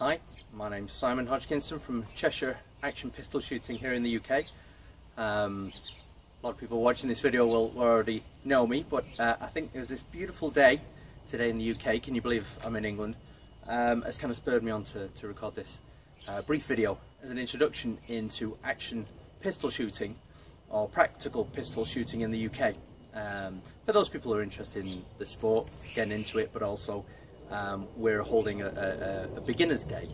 Hi, my name's Simon Hodgkinson from Cheshire Action Pistol Shooting here in the UK. A lot of people watching this video will already know me, but I think it was this beautiful day today in the UK, can you believe I'm in England, has kind of spurred me on to record this brief video as an introduction into action pistol shooting or practical pistol shooting in the UK. For those people who are interested in the sport, getting into it, but also we're holding a beginner's day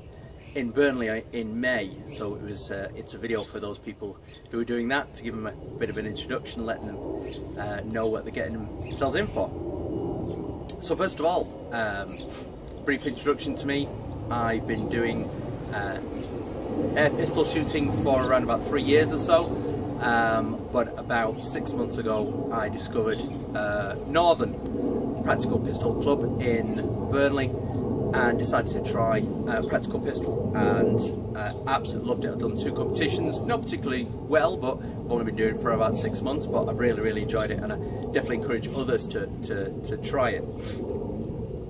in Burnley in May, so it's a video for those people who are doing that, to give them a bit of an introduction, letting them know what they're getting themselves in for. So first of all, brief introduction to me. I've been doing air pistol shooting for around about 3 years or so, but about 6 months ago I discovered Northern Practical Pistol Club in Burnley and decided to try practical pistol, and absolutely loved it. I've done 2 competitions, not particularly well, but I've only been doing it for about 6 months, but I've really enjoyed it, and I definitely encourage others to try it.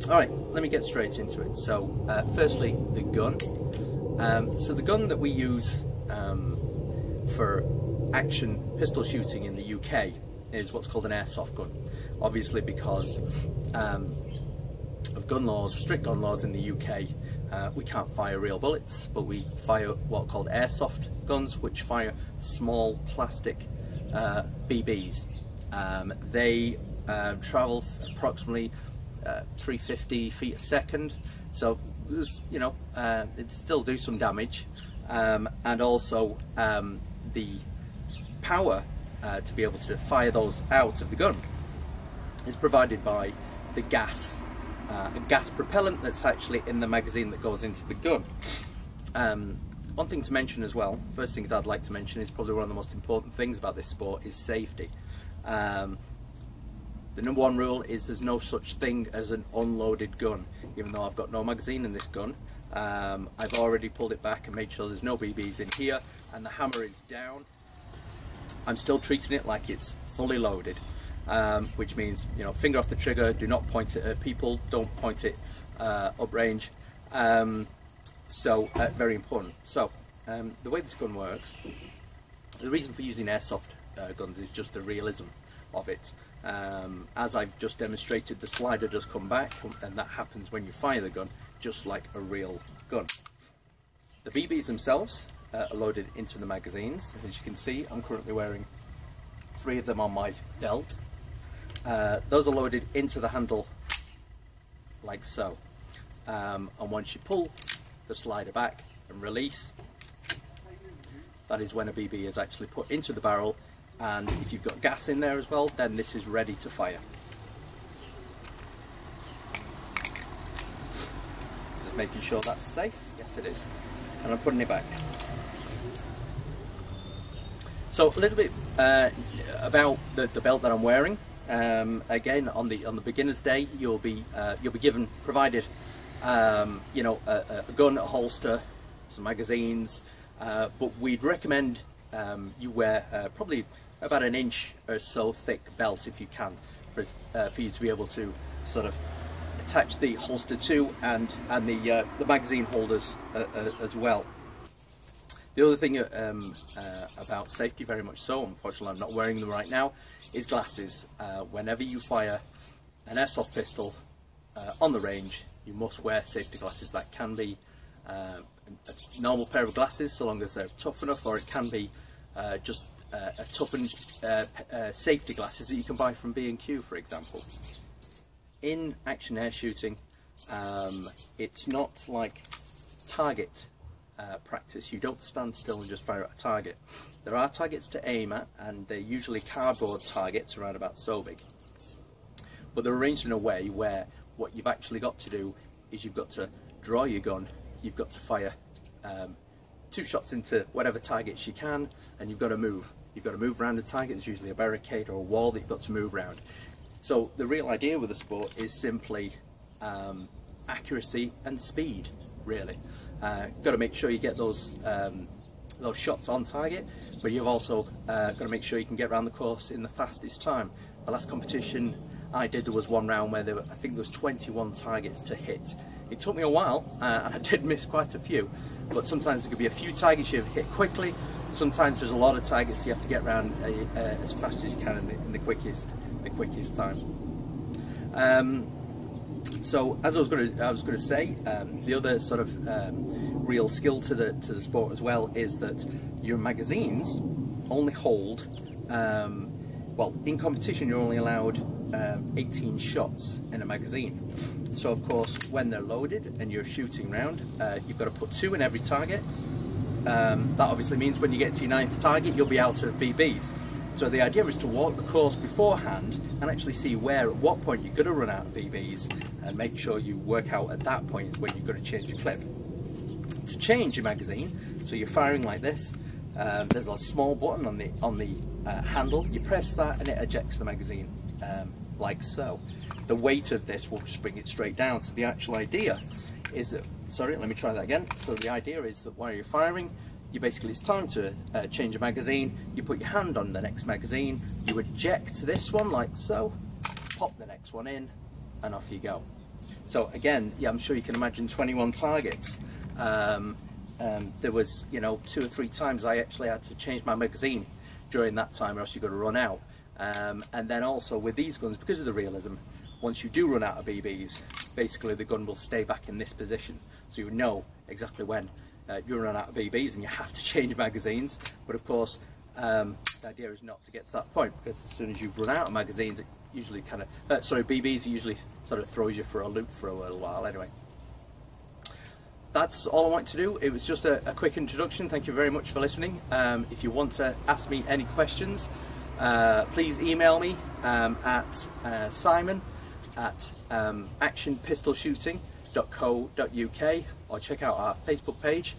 Alright, let me get straight into it. So firstly, the gun. So the gun that we use for action pistol shooting in the UK is what's called an airsoft gun. Obviously because of gun laws, strict gun laws in the UK, we can't fire real bullets, but we fire what are called airsoft guns, which fire small plastic BBs. They travel approximately 350 feet a second, so you know, it still do some damage, and also the power to be able to fire those out of the gun is provided by the gas, a gas propellant that's actually in the magazine that goes into the gun. One thing to mention as well, first thing that I'd like to mention, is probably one of the most important things about this sport, is safety. The number one rule is there's no such thing as an unloaded gun. Even though I've got no magazine in this gun, I've already pulled it back and made sure there's no BBs in here, and the hammer is down. I'm still treating it like it's fully loaded, which means, you know, finger off the trigger, do not point it at people, don't point it uprange. Very important. So the way this gun works, the reason for using airsoft guns is just the realism of it. As I've just demonstrated, the slider does come back, and that happens when you fire the gun, just like a real gun. The BBs themselves are loaded into the magazines. As you can see, I'm currently wearing 3 of them on my belt. Those are loaded into the handle like so, and once you pull the slider back and release, that is when a BB is actually put into the barrel, and if you've got gas in there as well, then this is ready to fire. Just making sure that's safe. Yes, it is. And I'm putting it back. So a little bit about the belt that I'm wearing. Again, on the beginner's day, you'll be provided, you know, a gun, a holster, some magazines, but we'd recommend you wear probably about 1 inch or so thick belt if you can, for you to be able to sort of attach the holster to, and the magazine holders as well. The other thing about safety, very much so, unfortunately I'm not wearing them right now, is glasses. Whenever you fire an airsoft pistol on the range, you must wear safety glasses. That can be a normal pair of glasses, so long as they're tough enough, or it can be just a toughened safety glasses that you can buy from B&Q, for example. In action air shooting, it's not like target practice. You don't stand still and just fire at a target. There are targets to aim at, and they're usually cardboard targets around about so big, but they're arranged in a way where what you've actually got to do is you've got to draw your gun, you've got to fire 2 shots into whatever targets you can, and you've got to move. You've got to move around the target. There's usually a barricade or a wall that you've got to move around. So the real idea with the sport is simply accuracy and speed, really. Got to make sure you get those shots on target, but you've also got to make sure you can get around the course in the fastest time. The last competition I did, there was one round where I think there was 21 targets to hit It took me a while, and I did miss quite a few, but sometimes there could be a few targets you hit quickly. Sometimes there's a lot of targets you have to get around as fast as you can in the quickest time. So as I was going to say, the other sort of real skill to the sport as well is that your magazines only hold, well, in competition you're only allowed 18 shots in a magazine. So of course when they're loaded and you're shooting round, you've got to put 2 in every target. That obviously means when you get to your 9th target you'll be out of BBs. So the idea is to walk the course beforehand and actually see where, at what point you're going to run out of BBs, and make sure you work out at that point when you're going to change your clip. To change your magazine, so you're firing like this, there's a small button on the handle. You press that and it ejects the magazine, like so. The weight of this will just bring it straight down. So the actual idea is that, sorry, let me try that again. So the idea is that while you're firing, you basically, it's time to change a magazine. You put your hand on the next magazine, you eject this one like so, pop the next one in, and off you go. So again, yeah, I'm sure you can imagine 21 targets. There was, you know, 2 or 3 times I actually had to change my magazine during that time, or else you're going to run out. And then also with these guns, because of the realism, once you do run out of BBs, basically the gun will stay back in this position, so you know exactly when you run out of BBs and you have to change magazines. But of course, the idea is not to get to that point, because as soon as you've run out of magazines, it usually kind of, BBs usually sort of throws you for a loop for a little while anyway. That's all I wanted to do. It was just a quick introduction. Thank you very much for listening. If you want to ask me any questions, please email me at simon@actionpistolshooting.co.uk, or check out our Facebook page.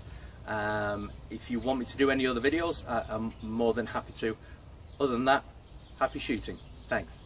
If you want me to do any other videos, I'm more than happy to. Other than that, happy shooting. Thanks.